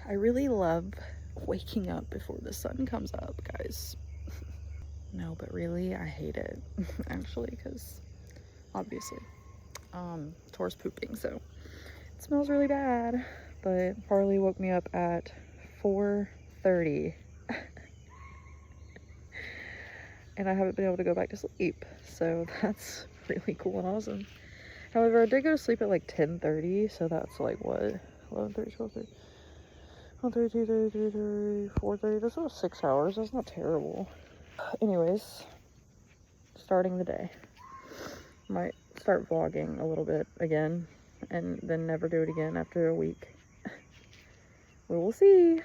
I really love waking up before the sun comes up, guys. No, but really, I hate it, actually, because obviously, Tor's pooping, so it smells really bad. But Farley woke me up at 4:30, and I haven't been able to go back to sleep, so that's really cool and awesome. However, I did go to sleep at like 10:30, so that's like what, 11:30, 12:30, 1:30, 2:30, 4:30. That's about 6 hours. That's not terrible. Anyways, starting the day. Might start vlogging a little bit again, and then never do it again after a week. We will see.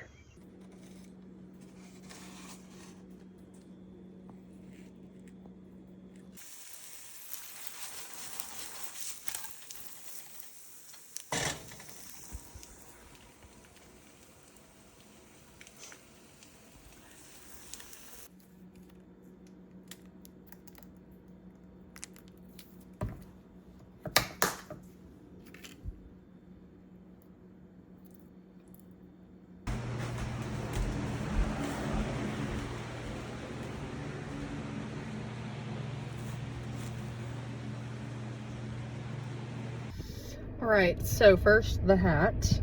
Alright, so first the hat.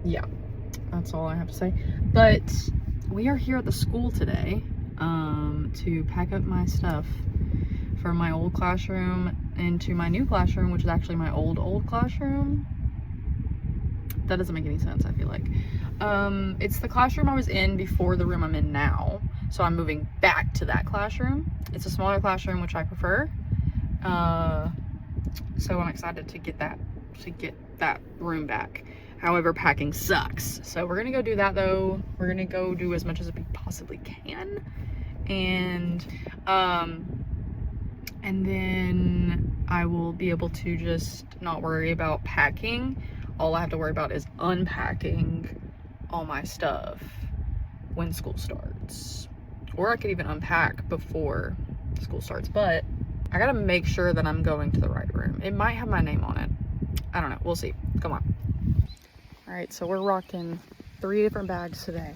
Yeah, that's all I have to say. But we are here at the school today to pack up my stuff from my old classroom into my new classroom, which is actually my old classroom. That doesn't make any sense, I feel like. It's the classroom I was in before the room I'm in now, so I'm moving back to that classroom. It's a smaller classroom, which I prefer. So I'm excited to get that room back. However, packing sucks. So we're gonna go do that though. We're gonna go do as much as we possibly can. And then I will be able to just not worry about packing. All I have to worry about is unpacking all my stuff when school starts. Or I could even unpack before school starts, but I gotta make sure that I'm going to the right room. It might have my name on it. I don't know, we'll see. Come on. All right, so we're rocking 3 different bags today.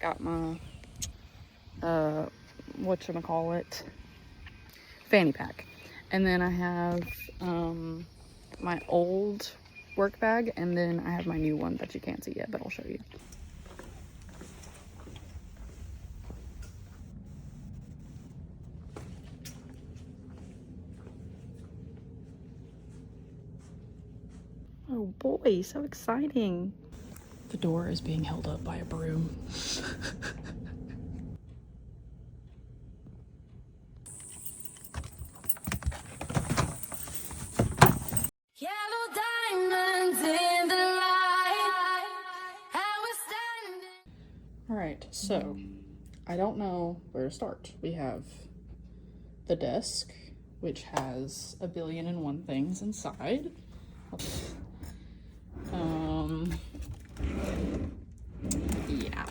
Got my, whatchamacallit, fanny pack. And then I have my old work bag, and then I have my new one that you can't see yet, but I'll show you. Oh boy, so exciting. The door is being held up by a broom. Alright, so I don't know where to start. We have the desk, which has 1,000,000,001 things inside. Yeah,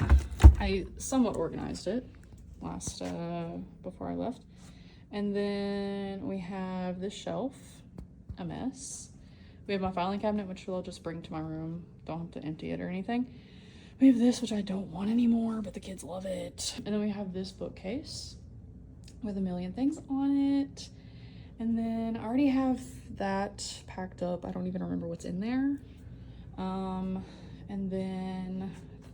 I somewhat organized it before I left. And then we have this shelf, a mess. We have my filing cabinet, which I'll just bring to my room. Don't have to empty it or anything. We have this, which I don't want anymore, but the kids love it. And then we have this bookcase with 1,000,000 things on it. And then I already have that packed up. I don't even remember what's in there. And then I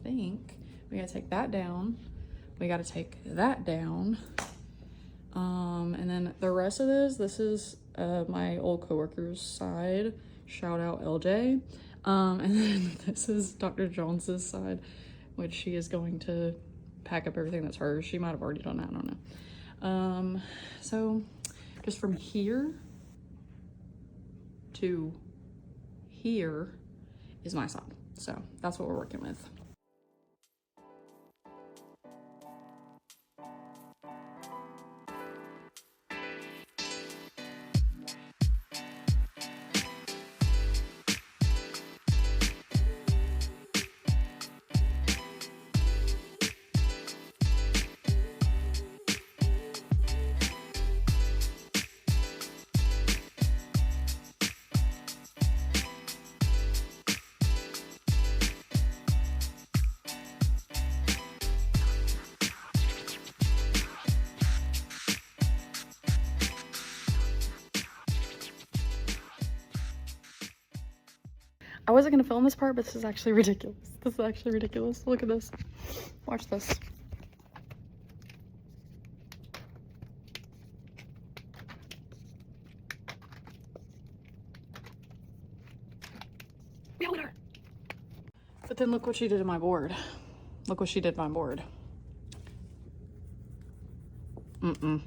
think we gotta take that down. We gotta take that down. And then the rest of this is my old coworker's side. Shout out LJ. And then this is Dr. Jones's side, which she is going to pack up everything that's hers. She might have already done that, I don't know. So just from here to here is my side. So that's what we're working with. I wasn't gonna film this part, but this is actually ridiculous. This is actually ridiculous. Look at this. Watch this. But then look what she did to my board. Look what she did to my board. Mm-mm.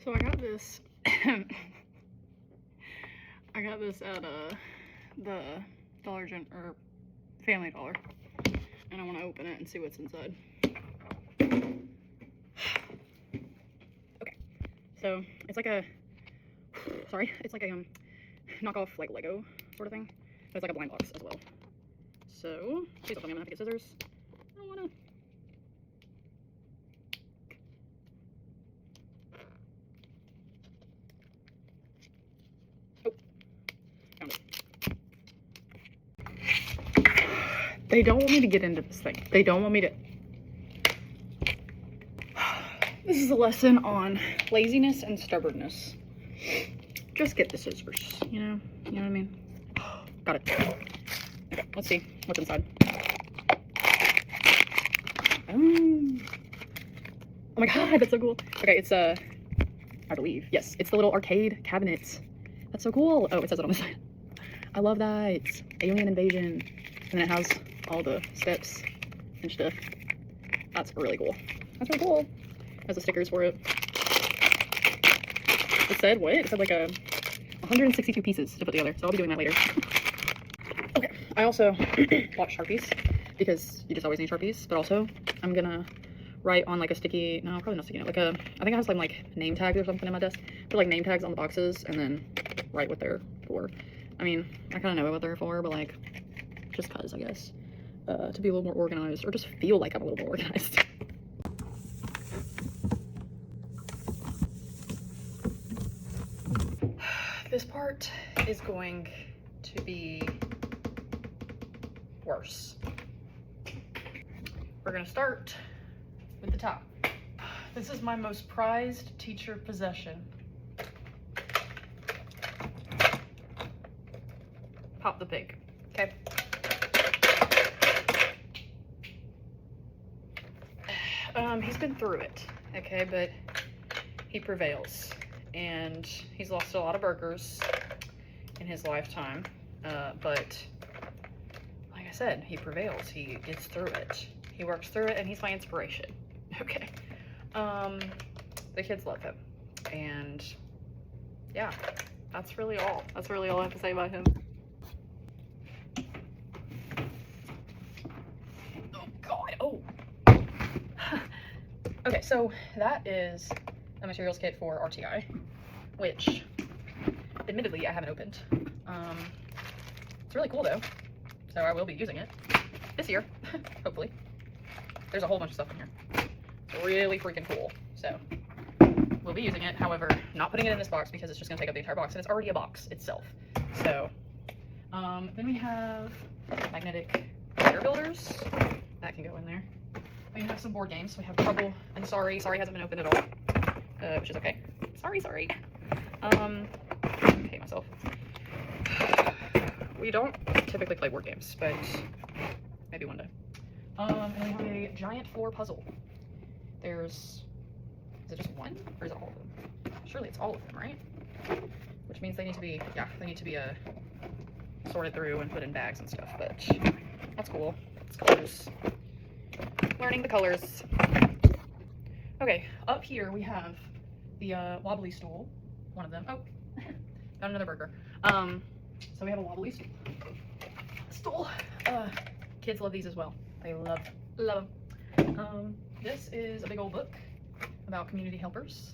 So I got this. I got this at the Dollar Gen or Family Dollar, and I want to open it and see what's inside. Okay, so it's like a it's like a knockoff like Lego sort of thing, but it's like a blind box as well. So please don't tell me I'm gonna have to get scissors. I don't wanna. They don't want me to get into this thing. They don't want me to. This is a lesson on laziness and stubbornness. Just get the scissors, you know what I mean? Got it. Okay, let's see what's inside. Oh my god, that's so cool. Okay, it's I believe, yes, it's the little arcade cabinet. That's so cool. Oh, it says it on the side. I love that. It's alien invasion. And then it has all the steps and stuff. That's really cool. That's really cool. Has the stickers for it. It said what? It said like 162 pieces to put together. So I'll be doing that later. Okay. I also bought Sharpies because you just always need Sharpies. But also I'm gonna write on like a sticky, no, probably not sticky note. Like I think I have some like name tags or something in my desk. Put like name tags on the boxes and then write what they're for. I mean, I kind of know what they're for, but like, just cause I guess. To be a little more organized, or just feel like I'm a little more organized. This part is going to be worse. We're gonna start with the top. This is my most prized teacher possession. Pop the pig, okay? He's been through it, okay, but he prevails. And he's lost a lot of burgers in his lifetime, but like I said, he prevails. He gets through it. He works through it, and he's my inspiration. Okay. The kids love him, and yeah, that's really all. That's really all I have to say about him. Oh God. Oh. Okay, so that is a materials kit for RTI, which admittedly I haven't opened. It's really cool though, so I will be using it this year, hopefully. There's a whole bunch of stuff in here. It's really freaking cool, so we'll be using it. However, not putting it in this box because it's just gonna take up the entire box, and it's already a box itself. So, then we have magnetic wire builders. That can go in there. We have some board games. We have Trouble and Sorry. Sorry hasn't been opened at all, which is okay. Sorry. Okay, myself. We don't typically play board games, but maybe one day. And we have a giant floor puzzle. Is it just one, or is it all of them? Surely it's all of them, right? Which means they need to be, sorted through and put in bags and stuff, but that's cool. It's colors. Learning the colors. Okay, up here we have the wobbly stool. One of them. Oh, got another burger. So we have a wobbly stool. Kids love these as well. They love them. This is a big old book about community helpers.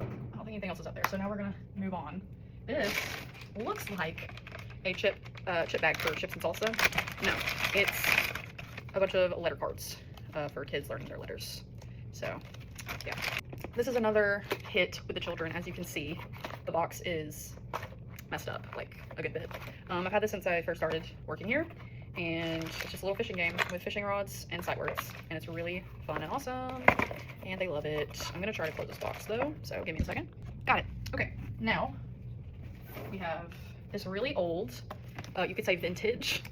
I don't think anything else is up there. So now we're gonna move on. This looks like a chip bag for chips and salsa. No, it's a bunch of letter cards for kids learning their letters. So yeah, this is another hit with the children. As you can see, the box is messed up like a good bit. I've had this since I first started working here, and it's just a little fishing game with fishing rods and sight words, and it's really fun and awesome, and they love it. I'm gonna try to close this box though, so give me a second. Got it. Okay, now we have this really old, you could say vintage.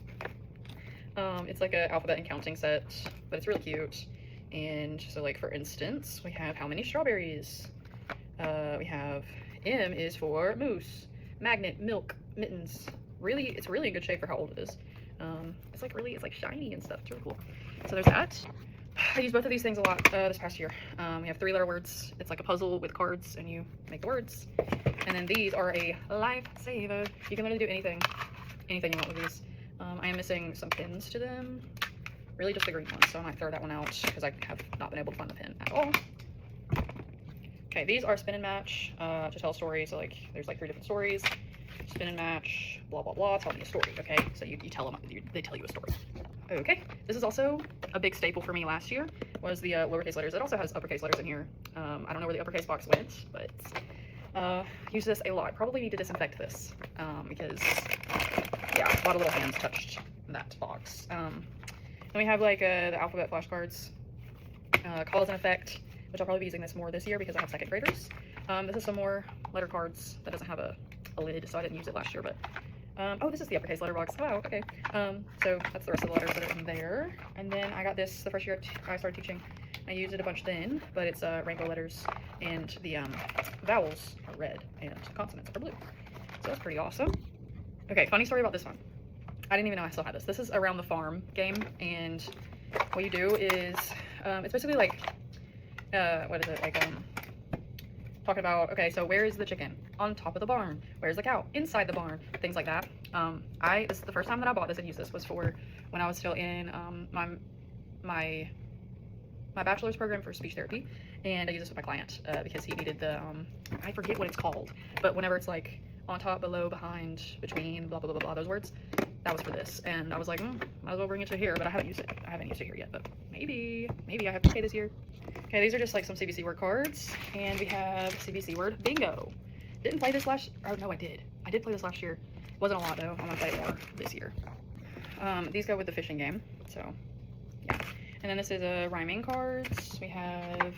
It's like an alphabet and counting set, but it's really cute. And so, like, for instance, we have how many strawberries. We have M is for moose, magnet, milk, mittens. Really, it's really in good shape for how old it is. It's like shiny and stuff. It's really cool. So there's that. I use both of these things a lot this past year. We have 3-letter words. It's like a puzzle with cards, and you make the words. And then these are a lifesaver. You can literally do anything you want with these. I am missing some pins to them. Really just the green ones, so I might throw that one out because I have not been able to find the pin at all. Okay, these are spin and match to tell a story. So like there's like 3 different stories. Spin and match, blah blah blah, tell me a story. Okay, so you tell them, they tell you a story. Okay, this is also a big staple for me last year, was the lowercase letters. It also has uppercase letters in here. I don't know where the uppercase box went, but use this a lot. Probably need to disinfect this because yeah, a lot of little hands touched that box. Then we have like the alphabet flashcards, cause and effect, which I'll probably be using this more this year because I have 2nd graders. This is some more letter cards that doesn't have a lid, so I didn't use it last year, but oh, this is the uppercase letter box. Oh, okay. So that's the rest of the letters that are in there. And then I got this the first year I started teaching. I used it a bunch then, but it's rainbow letters, and the vowels are red and consonants are blue. So that's pretty awesome. Okay, funny story about this one. I didn't even know I still had this. This is Around the Farm game, and what you do is, it's basically like, what is it, like, talking about, okay, so where is the chicken? On top of the barn. Where's the cow? Inside the barn. Things like that. This is the first time that I bought this and used this was for when I was still in my bachelor's program for speech therapy, and I used this with my client because he needed the, I forget what it's called, but whenever it's like on top, below, behind, between, blah, blah, blah, blah, those words, that was for this. And I was like, might as well bring it to here, but I haven't used it. I haven't used it here yet, but maybe I have to pay this year. Okay, these are just like some CBC word cards, and we have CBC word bingo. Didn't play this oh no, I did play this last year. Wasn't a lot though. I'm gonna play it more this year. These go with the fishing game, so yeah. And then this is rhyming cards. We have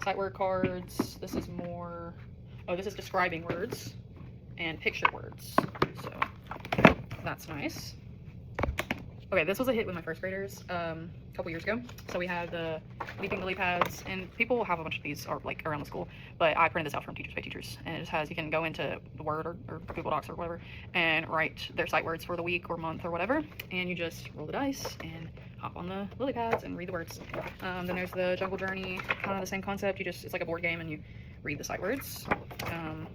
sight word cards. This is more, oh, this is describing words and picture words, so that's nice. Okay, this was a hit with my first graders a couple years ago. So we had the Leaping Lily pads, and people have a bunch of these are like around the school, but I printed this out from Teachers Pay Teachers, and it just has, you can go into the Word or Google Docs or whatever and write their sight words for the week or month or whatever, and you just roll the dice and hop on the lily pads and read the words. Then there's the Jungle Journey, kind of the same concept. You just, it's like a board game and you read the sight words. And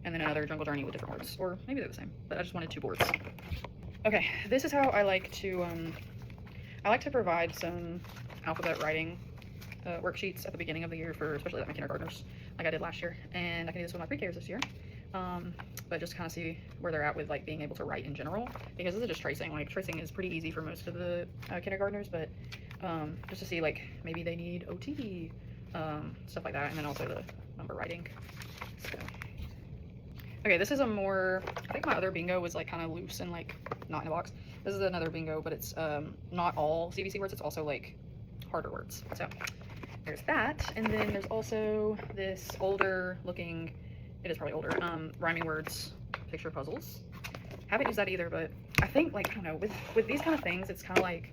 then another Jungle Journey with different words, or maybe they're the same, but I just wanted 2 boards. Okay, this is how I like to provide some alphabet writing worksheets at the beginning of the year for especially like my kindergartners, like I did last year, and I can do this with my pre-Ks this year. But just kind of see where they're at with like being able to write in general, because this is just tracing. Like tracing is pretty easy for most of the kindergartners, but just to see like maybe they need OT, stuff like that, and then also the number writing. So. Okay, this is a more, I think my other bingo was like kind of loose and like not in a box. This is another bingo, but it's not all CVC words, it's also like harder words. So there's that. And then there's also this older looking, it is probably older, rhyming words picture puzzles. Haven't used that either, but I think like, I don't know, with these kind of things, it's kind of like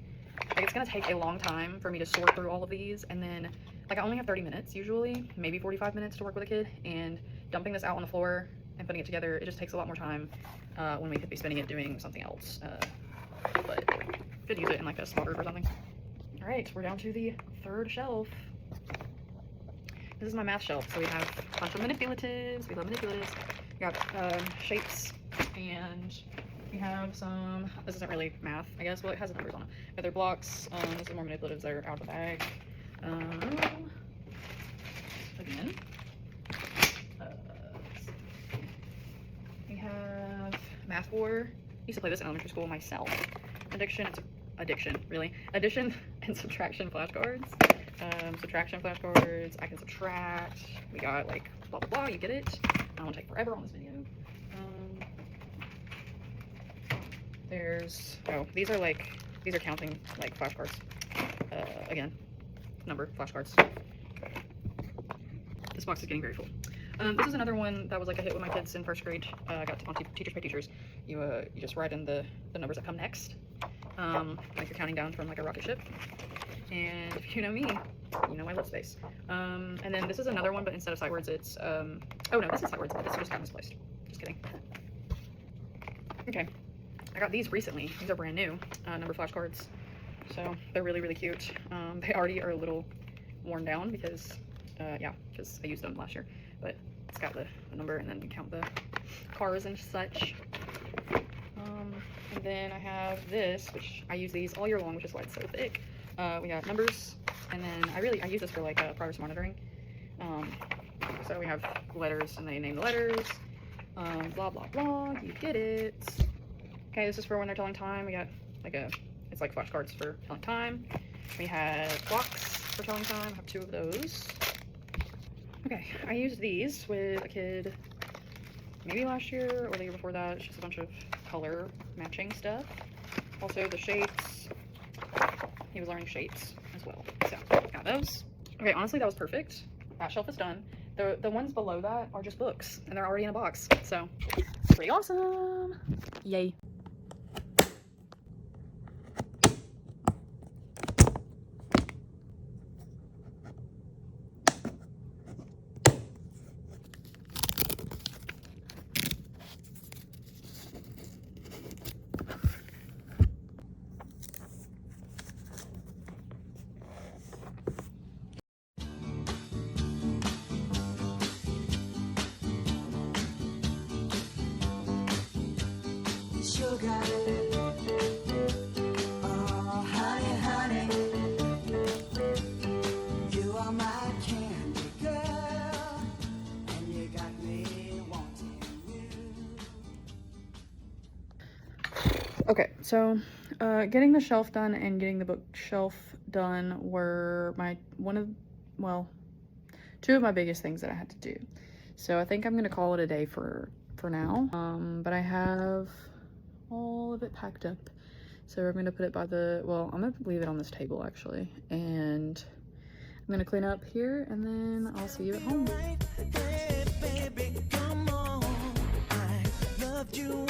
it's gonna take a long time for me to sort through all of these, and then like I only have 30 minutes usually, maybe 45 minutes to work with a kid, and dumping this out on the floor and putting it together, it just takes a lot more time when we could be spending it doing something else. But could use it in like a small group or something. All right, we're down to the 3rd shelf. This is my math shelf. So we have a bunch of manipulatives. We love manipulatives. We got shapes, and we have some, this isn't really math, I guess. Well, it has numbers on it. But they're blocks. This is more manipulatives that are out of the bag. Again. We have Math War. I used to play this in elementary school myself. Addition and subtraction flashcards. Subtraction flashcards, I can subtract. We got like blah blah blah, you get it. I won't take forever on this video. There's, oh, these are counting like flashcards. Again, number flashcards. This box is getting very full. This is another one that was like a hit with my kids in 1st grade. I got on Teachers Pay Teachers. You just write in the numbers that come next. Like you're counting down from like a rocket ship. And if you know me, you know my lip space. And then this is another one, but instead of sight words, it's, oh no, this is sight words, but this just got misplaced. Just kidding. Okay, I got these recently. These are brand new, number flashcards. So they're really, really cute. They already are a little worn down because, yeah, because I used them last year. But it's got the number, and then you count the cars and such. And then I have this, which I use these all year long, which is why it's so thick. We got numbers, and then I use this for like progress monitoring. So we have letters, and they name the letters. Blah blah blah. You get it. Okay, this is for when they're telling time. We got like it's like flashcards for telling time. We have blocks for telling time. I have 2 of those. Okay, I used these with a kid maybe last year or the year before that. It's just a bunch of color matching stuff. Also the shapes. He was learning shapes as well. So, got those. Okay, honestly, that was perfect. That shelf is done. The ones below that are just books, and they're already in a box. So, pretty awesome. Yay. Sugar, oh honey, honey, you are my candy girl, and you got me wanting you. Okay, so getting the shelf done and getting the bookshelf done were two of my biggest things that I had to do. So I think I'm gonna call it a day for now. But I have all of it packed up, so we're gonna put it by the, well, I'm gonna leave it on this table actually, and I'm gonna clean up here, and then I'll see you at home. Hey, baby, come on. I loved you